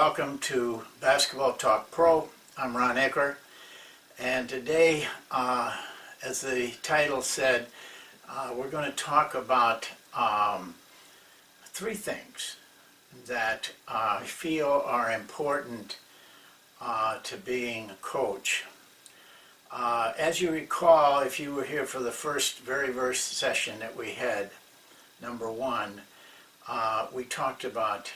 Welcome to Basketball Talk Pro. I'm Ron Ecker, and today, as the title said, we're going to talk about three things that I feel are important to being a coach. As you recall, if you were here for the very first session that we had, number one, we talked about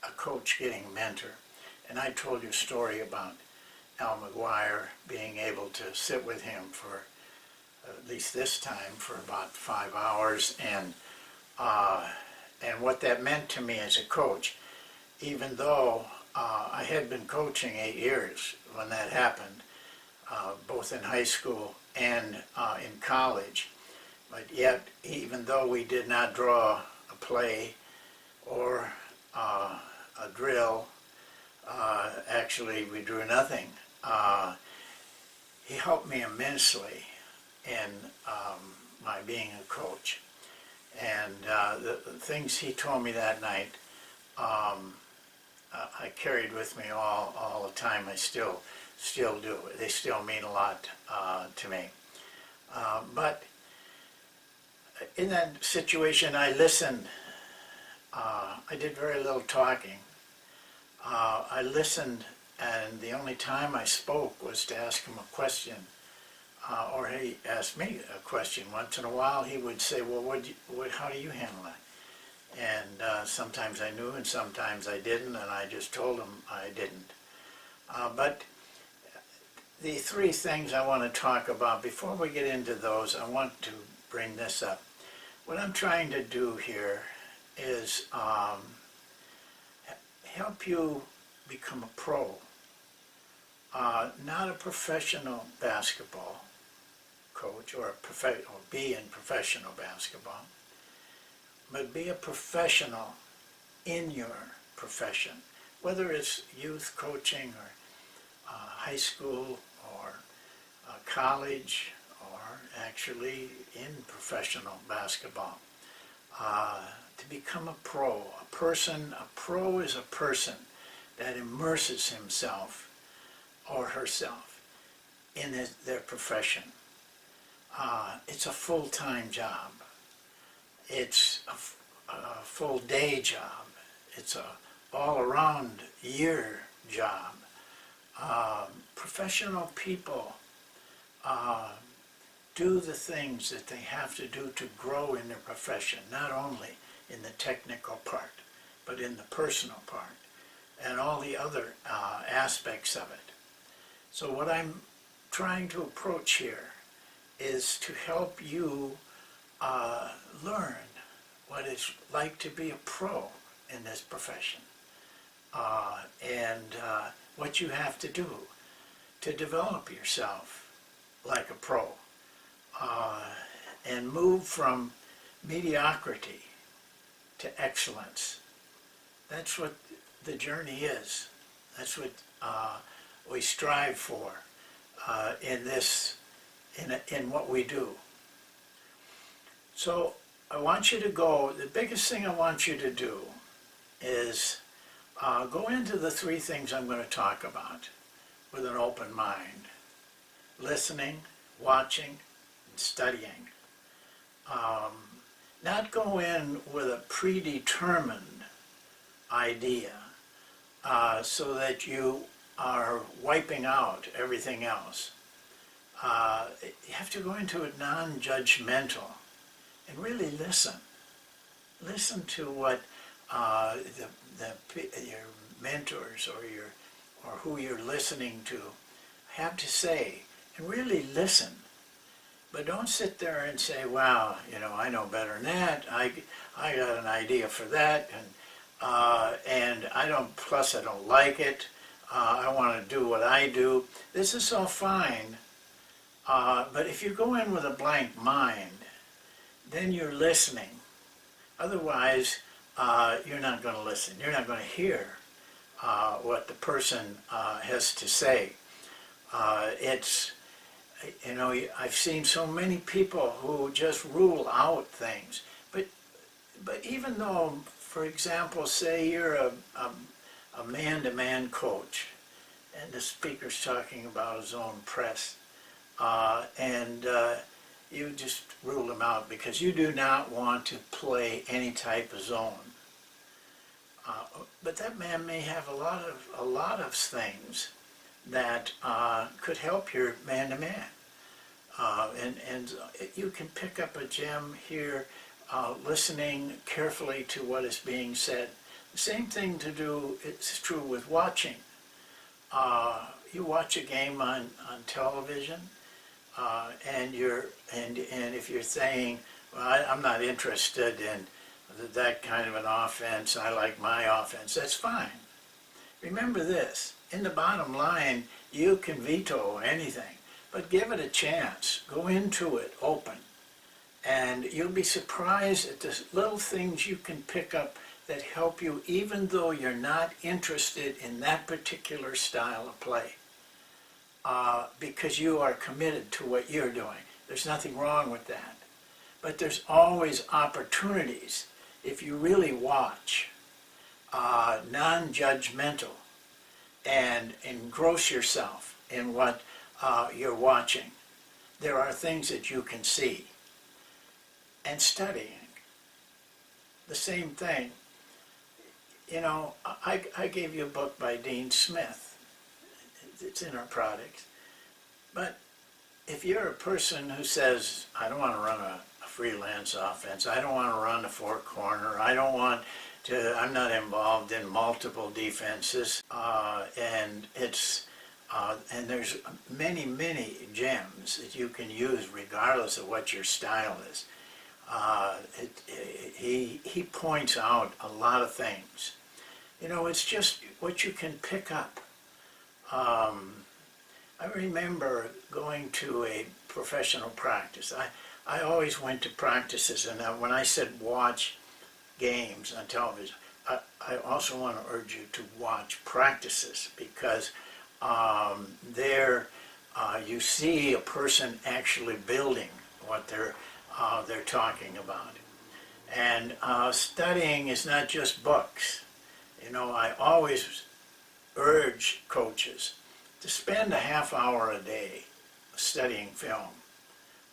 a coach getting a mentor. And I told you a story about Al McGuire being able to sit with him for, at least this time, for about 5 hours, and what that meant to me as a coach. Even though I had been coaching 8 years when that happened, both in high school and in college. But yet, even though we did not draw a play or a drill, actually we drew nothing, he helped me immensely in my being a coach. And the things he told me that night, I carried with me all the time. I still do. They still mean a lot to me. But in that situation, I listened. I did very little talking. I listened, and the only time I spoke was to ask him a question, or he asked me a question. Once in a while, he would say, "Well, how do you handle that?" And sometimes I knew, and sometimes I didn't, and I just told him I didn't. But the three things I want to talk about, before we get into those, I want to bring this up. What I'm trying to do here is help you become a pro, not a professional basketball coach or be in professional basketball, but be a professional in your profession, whether it's youth coaching or high school or college or actually in professional basketball. To become a pro. A pro is a person that immerses himself or herself in their profession. It's a full-time job. It's a full day job. It's a all-around year job. Professional people do the things that they have to do to grow in their profession, not only in the technical part, but in the personal part, and all the other aspects of it. So what I'm trying to approach here is to help you learn what it's like to be a pro in this profession, and what you have to do to develop yourself like a pro, and move from mediocrity to excellence. That's what the journey is. That's what we strive for in what we do. So I want you to go, the biggest thing I want you to do is go into the three things I'm going to talk about with an open mind: listening, watching, and studying. Not go in with a predetermined idea so that you are wiping out everything else. You have to go into it non-judgmental and really listen. Listen to what your mentors or who you're listening to have to say, and really listen. But don't sit there and say, "Wow, I know better than that. I got an idea for that, and I don't like it. I want to do what I do." This is all fine, but if you go in with a blank mind, then you're listening. Otherwise, you're not going to listen. You're not going to hear what the person has to say. I've seen so many people who just rule out things. But even though, for example, say you're a a man-to-man coach, and the speaker's talking about his own press, and you just rule them out because you do not want to play any type of zone. But that man may have a lot of things that could help your man-to-man. And you can pick up a gem here, listening carefully to what is being said. The same thing it's true with watching. You watch a game on television, and if you're saying, well, I'm not interested in that kind of an offense, I like my offense, that's fine. Remember this, in the bottom line, you can veto anything, but give it a chance. Go into it open, and you'll be surprised at the little things you can pick up that help you even though you're not interested in that particular style of play, because you are committed to what you're doing. There's nothing wrong with that. But there's always opportunities if you really watch, non-judgmental, and engross yourself in what you're watching. There are things that you can see. And studying, the same thing. You know, I gave you a book by Dean Smith. It's in our products. But if you're a person who says, I don't want to run a freelance offense, I don't want to run a four corner, I'm not involved in multiple defenses, and there's many gems that you can use regardless of what your style is. He points out a lot of things. You know, it's just what you can pick up. I remember going to a professional practice. I always went to practices, and when I said watch games on television, I also want to urge you to watch practices, because there you see a person actually building what they're talking about. And studying is not just books. You know, I always urge coaches to spend a half hour a day studying film,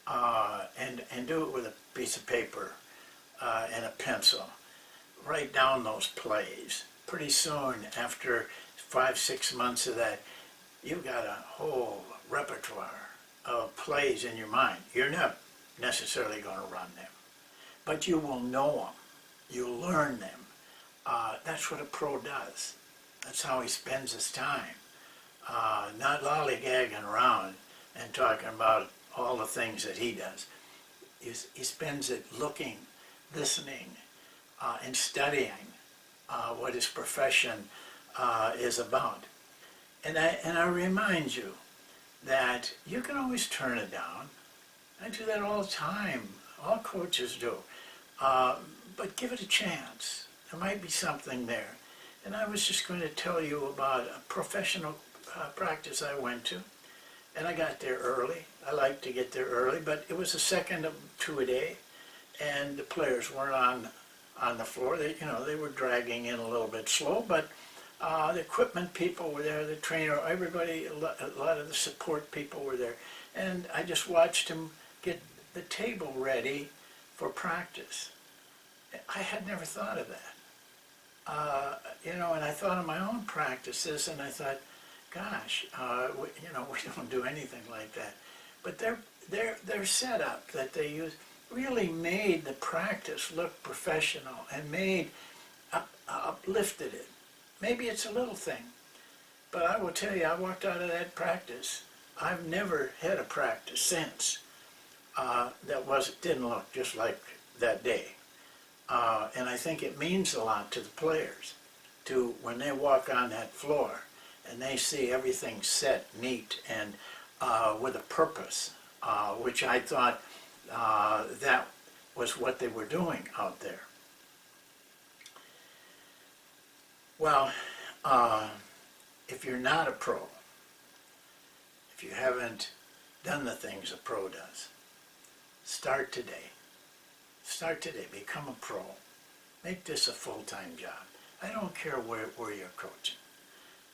and do it with a piece of paper and a pencil. Write down those plays. Pretty soon, after 5-6 months of that, you've got a whole repertoire of plays in your mind. You're not necessarily going to run them, but you will know them. You'll learn them. That's what a pro does. That's how he spends his time. Not lollygagging around and talking about all the things that he does. He spends it looking, listening, and studying what his profession is about. And I remind you that you can always turn it down. I do that all the time. All coaches do. But give it a chance. There might be something there. And I was just going to tell you about a professional practice I went to. And I got there early. I like to get there early, but it was a second of 2 a day. And the players weren't on the floor. They were dragging in a little bit slow, but the equipment people were there, the trainer, everybody, a lot of the support people were there. And I just watched them get the table ready for practice. I had never thought of that. And I thought of my own practices, and I thought, gosh, we don't do anything like that. But their setup that they use really made the practice look professional and uplifted it. Maybe it's a little thing, but I will tell you, I walked out of that practice. I've never had a practice since that didn't look just like that day. And I think it means a lot to the players, when they walk on that floor and they see everything set neat and with a purpose, which I thought that was what they were doing out there. Well, if you're not a pro, if you haven't done the things a pro does, start today. Start today. Become a pro. Make this a full-time job. I don't care where you're coaching.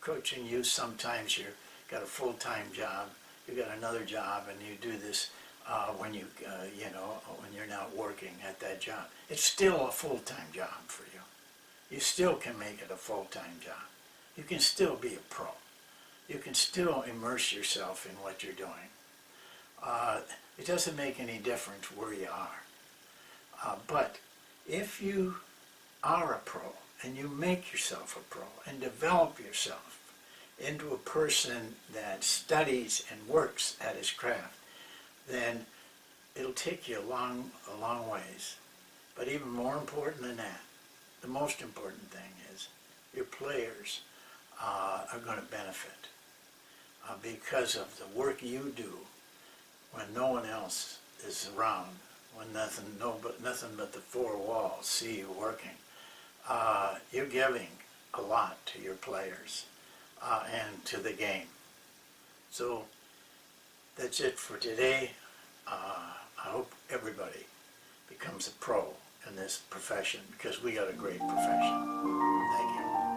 Coaching you, sometimes you've got a full-time job, you got another job, and you do this when when you're not working at that job. It's still a full-time job for you. You still can make it a full-time job. You can still be a pro. You can still immerse yourself in what you're doing. It doesn't make any difference where you are. But if you are a pro and you make yourself a pro and develop yourself into a person that studies and works at his craft, then it'll take you a long ways. But even more important than that, the most important thing is your players are going to benefit because of the work you do when no one else is around, when nothing but the four walls see you working. You're giving a lot to your players and to the game. So that's it for today. I hope everybody becomes a pro in this profession, because we got a great profession. Thank you.